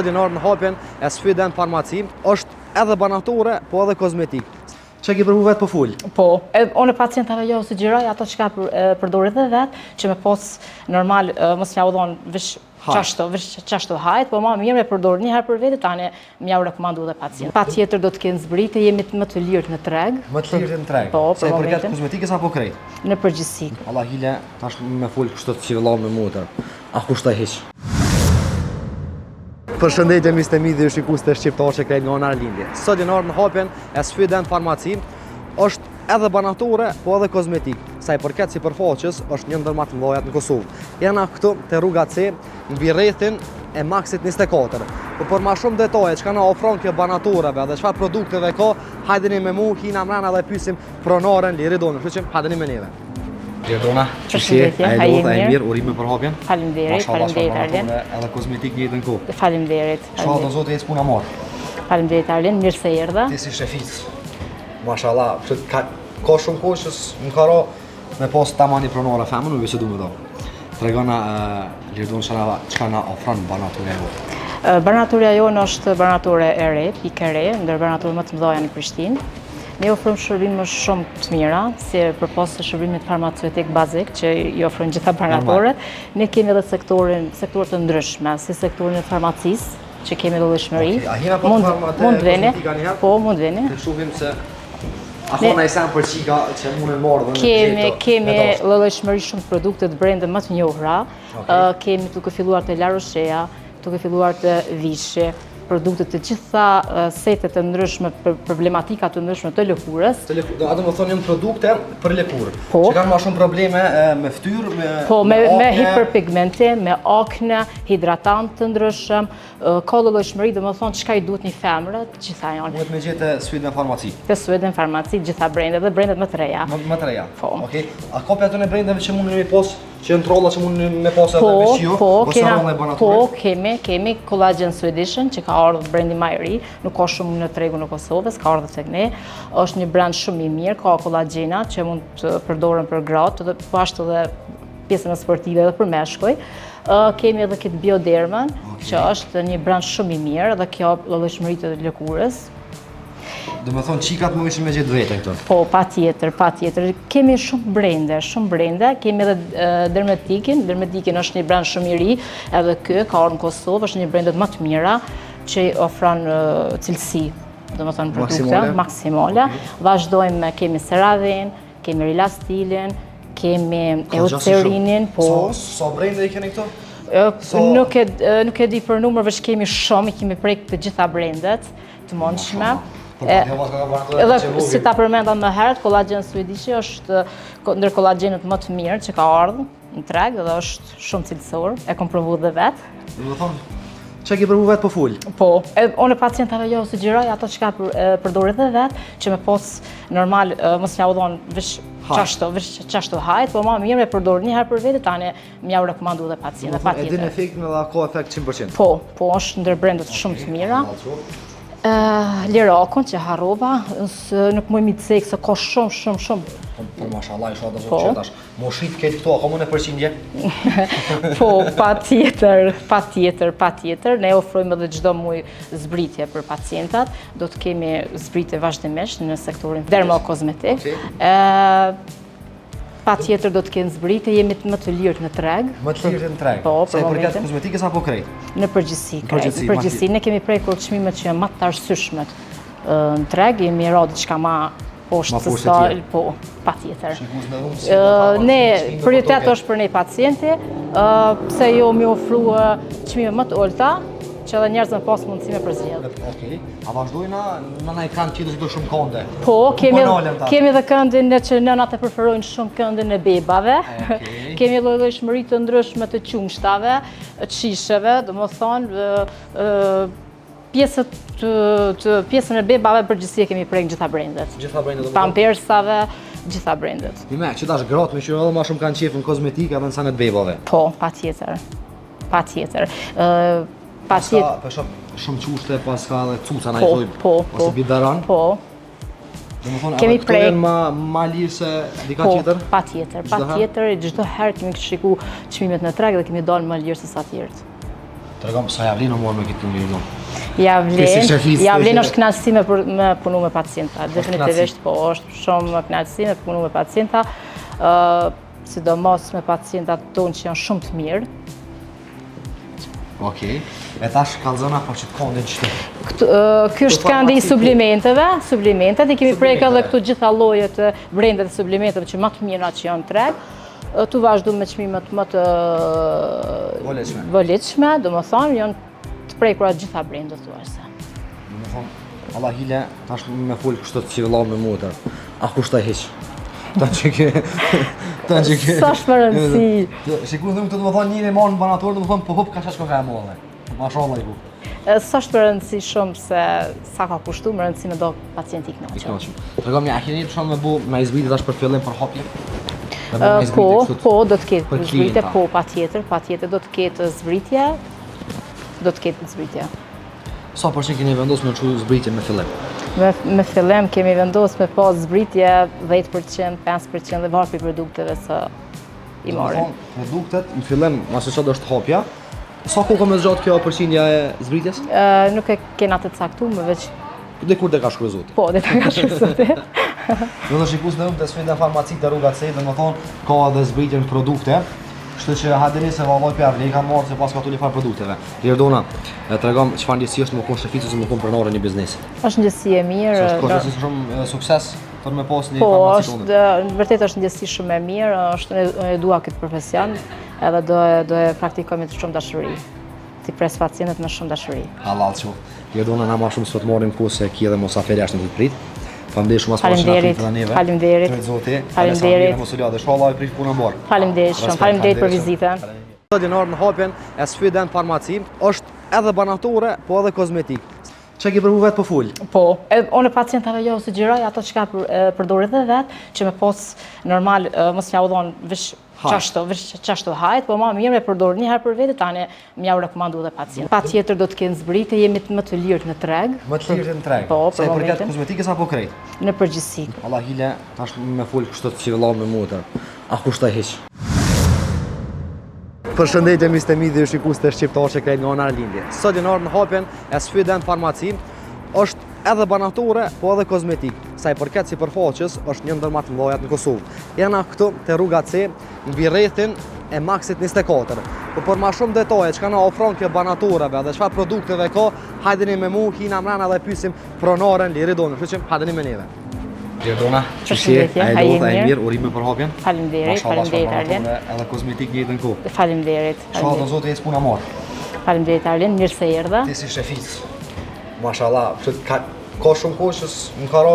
Dinar në hapjen e sfidën farmaci, është edhe banatore, po edhe kozmetik. Që ki përvu vetë po full? Po, unë pacientave jo sugjeroj ato që ka përdorit dhe vetë, që me pos normal mos mja u dhonë vish qashtu hajt, po ma mirë me përdor një herë për vete, tani mja u rekomandu dhe pacient. Pa tjetër do të kenë zbrite, jemi më të lirë në treg. Më të lirë në treg? Po, se i përket kozmetikës apo krejt? Në përgjithësi. Allah hile, tash me full kështu të qivëllam me mutër. A kushtaj hiq? Përshëndetje mistemi dhe shikus të shqiptar që krejt nga onar lindje. Sot dinar në hapjen e sfidën farmaci, është edhe banatore, po edhe kozmetik. Sa i përket si përfaqës, është një ndër më të mëdha në Kosovë. Jena këtu te rruga C, mbi rrethin e Maksit 24. Po për më shumë detaje çka na ofron kjo banatoreve dhe çfarë produkteve ka, hajdeni me mua, hina mrena dhe pyesim pronaren Liridon. Kështu që hajdeni me neve. Liridona, përshëndetje, ai mirë, urime për hapjen. Faleminderit, Arlen. Edhe kozmetik njëjtën kohë. Faleminderit. Shalla zotë ecë puna marr. Faleminderit Arlen, mirë se erdha. Ti si shefic. Mashallah, ka shumë kohë që më ka ra me pas tamani pronore femën, nuk e du me do. Tregona Liridon çka na ofron banatoria jote. Banatoria jonë është banatore e re, pikë re, ndër banatorë më të mëdha në Prishtinë. Ne ofrojmë shërbime shumë të mira, si përpos të shërbimit farmaceutik bazik që i ofrojnë gjitha banatorët. Ne kemi edhe sektor të ndryshme, si sektorin e farmacisë, që kemi lëshmëri. Mund veni, po mund veni. Të shohim se a ka ndaj sen për çika që mundën marrë dhe kemi lëshmëri shumë produkte të brende më të njohura. Kemi duke filluar të La Rochea, duke filluar të Vishi, produkte të gjitha setet të ndryshme, problematika të ndryshme të lëkurës. A do më thonë janë produkte për lëkurë, që kanë ma shumë probleme me ftyrë, me hiperpigmentim, me akne, hidratant të ndryshëm, ka llojshmëri, do më thonë çka i duhet një femre, të gjitha janë. Muhet me gjetë sfidën farmaci. Te sfidën farmaci, gjitha brendet dhe brendet më të reja. Më të reja. Po. Okej. A ka për ato në brendeve që mundin me pas që në trolla që mundin me pas edhe veçjo, po, kemi Collagen Swedition që ka ardhur brendi më i ri, nuk ka shumë në tregun e Kosovës, ka ardhur tek ne. Është një brand shumë i mirë, ka kollagjena që mund të përdoren për gratë dhe po ashtu edhe pjesën e sportive edhe për meshkuj. Kemi edhe këtë Bioderman, që është një brand shumë i mirë dhe kjo llojshmëri të lëkurës. Do me thonë qikat më ishin me gjithë vetën këto? Po, patjetër. Kemi shumë brende, kemi edhe Dermatikin është një brand shumë i ri, edhe kë ka ardhur në Kosovë, është një brendet më të mira që ofron cilësi, do me thonë produkte maksimale. Vazhdojmë, kemi CeraVe, kemi Relastilin, kemi Eucerinin, po. Sa brende i keni këto? Nuk e di për numër, veç kemi shumë, kemi prek të gjitha brendet të mundshme. Edhe si ta përmenda më herët, Collagen Swedish është ndër kollagjenët më të mirë që ka ardhur në treg dhe është shumë cilësor, e kam provuar dhe vetë. Do të thonë, që ki përvu vetë po full? Po, unë pacientave jo sugjeroj ato që ka përdorit dhe vetë, që me pos normal mos mja u dhonë vish qashtu hajt, po ma mirë me përdor një herë për vete, tani mja u rekomandu dhe pacientave. E din efektin dhe ka efekt 100%? Po, është ndër brendet shumë të mira. Lirakun që harrova, nuk më imi të sekë se ka shumë. Po, mashallah, isha dhe zotë qëtash. Moshit këtë këto, a ka mune përqindje? Po, patjetër. Ne ofrojmë edhe çdo muaj zbritje për pacientat. Do të kemi zbritje vazhdimisht në sektorin dermokozmetik. Patjetër do të kenë zbritje, jemi më të lirë në treg. Më të lirë në treg? Po, se i përket kozmetikës apo krejt? Në përgjithësi. Ne kemi prekur çmimet që janë më të arsyeshme në treg, jemi ra diçka më poshtë se sa, po, patjetër. Ne, prioritet është për ne pacienti, pse jo mi ofrua çmime më të ulta, që edhe njerëz me pas mundësi me përzgjedh. Okej. A vazhdojna nëna i kanë tjetër që shumë kënde? Po, kemi edhe këndin që nënat e preferojnë shumë këndin e bebave. Kemi llojshmëri të ndryshme të qumshtave, të shisheve, domethënë pjesën e bebave përgjithësi kemi prek gjitha brendet. Pampersave, gjitha brendet. Ime, që tash gratë me që edhe ma shumë kanë qefë në kozmetikë edhe në sanet bebave? Po, patjetër. Për shumë qushte, pas ka dhe cuca na i thojmë, ose bidaran? Po. Dhe më thonë, edhe këto jenë ma lirë se dika tjetër? Po, patjetër. Çdo herë kemi shiku çmimet në treg dhe kemi dalë më lirë se sa tjerët. Tregom sa ja vlen në morë me këtë punë. Ja vlen, shefisë, ja vlen që- është kënaqësi me punu me pacienta. Definitivisht po, është shumë kënaqësi me punu me pacienta, sidomos me pacientat tonë që janë shumë të mirë. Okej. E tash kallzona po që të kondin çti. Ky është kandi i sublimentet, i kemi prek edhe këtu gjitha llojet e brendet e sublimenteve që më të mira që janë në treg. Tu vazhdu me çmimet më të volitshme, domethënë janë të prekura gjitha brendet thuajse. Domethënë, Allah hile, tash me fol kështu të civillon me motor. A kushtoj hiç. Ta që ke... Sa është më rëndësi. Shikuj dhe më të domethënë njëri marrë në banator, domethënë po hop ka shashko ka e molle. Mashallah i ku. Sa është më rëndësi shumë se sa ka kushtu, më rëndësi me do pacient i kënaqur. Tregom ja, a keni për shkak me bu me izbiti tash për fillim për hapje? Po, do të ketë për zbritje, klienta. po, patjetër do të ketë zbritje, Sa përshën keni vendosur me çu zbritje me fillim? Me fillim kemi vendosur me pas zbritje 10%, 5% dhe varë për produkteve së i marrin. Domethënë, produktet në fillim, mase çdo është hapja. Sa kohë më zgjat kjo përqindja e zbritjes? Nuk e kena të caktuar, veç Dikur dhe ka shkruar zoti. po, dhe të ka shkruar. Do të shikues në të sfida farmaci të rruga C, domethënë ka edhe zbritje në produkte. Kështu që hadeni se valloj për ne kam marrë se pas ka tuli far produkteve. Lirdona, tregom çfarë ndjeshi është më kon shefici ose më kon pronare një biznesi. Është ndjesi e mirë. Është shumë sukses për me pas një Po, farmaci është tonë. vërtet është ndjesi shumë e mirë, është e dua këtë profesion, edhe do e praktikoj me shumë dashuri. Ti pres pacientët me shumë dashuri. Halal çu. Lirdona na më shumë sot marrim ku se ki edhe mos aferi jashtë në të prit. Faleminderit shumë as Faleminderit. Faleminderit. Faleminderit. Mos u lë, inshallah e prish punën mbar. Faleminderit shumë, faleminderit për vizitën. Sot dinar në hapjen e sfidën farmaci është edhe banatore, po edhe kozmetik. Çka ke provu vetë po ful? Po, unë pacientave jo sugjeroj ato që ka përdorit dhe vetë, që me pos normal mos m'ja u dhonë vish qashtu hajt, po ma mirë me përdorë një herë për vete, tani m'ja u rekomandu dhe pacient. Patjetër do të kenë zbritje, jemi më të lirë në treg. Më të lirë në treg. Po, sa për i përket momentin. kozmetikës apo krejt? Në përgjithësi. Allah hile, tash me fol kështu të civillon me motor. A kushtoj hiç? Përshëndetje mistemi dhe shikues të shqiptar që krejt nga ana e lindje. Sot dinar në hapjen e sfidën farmaci është edhe banatore, po edhe kozmetik. Sa i përket sipërfaqes, është një ndër më të mëdha në Kosovë. Jena këtu te rruga C, mbi rrethin e Maxit 24. Po për më shumë detaje çka na ofron kjo banatoreve dhe çfarë produkteve ka, hajdeni me mua, hina mrena dhe pyesim pronaren Liridonën. Kështu që hajdeni me neve. Liridona, Përshëndetje, a je mirë? Urime për hapjen. Faleminderit, Arlen. Edhe kozmetik njëjtën kohë. Faleminderit. Inshallah zoti ec puna marr. Faleminderit Arlen, mirë se erdhe. Ti si shefic. Mashallah, ka shumë kohë që më ka ra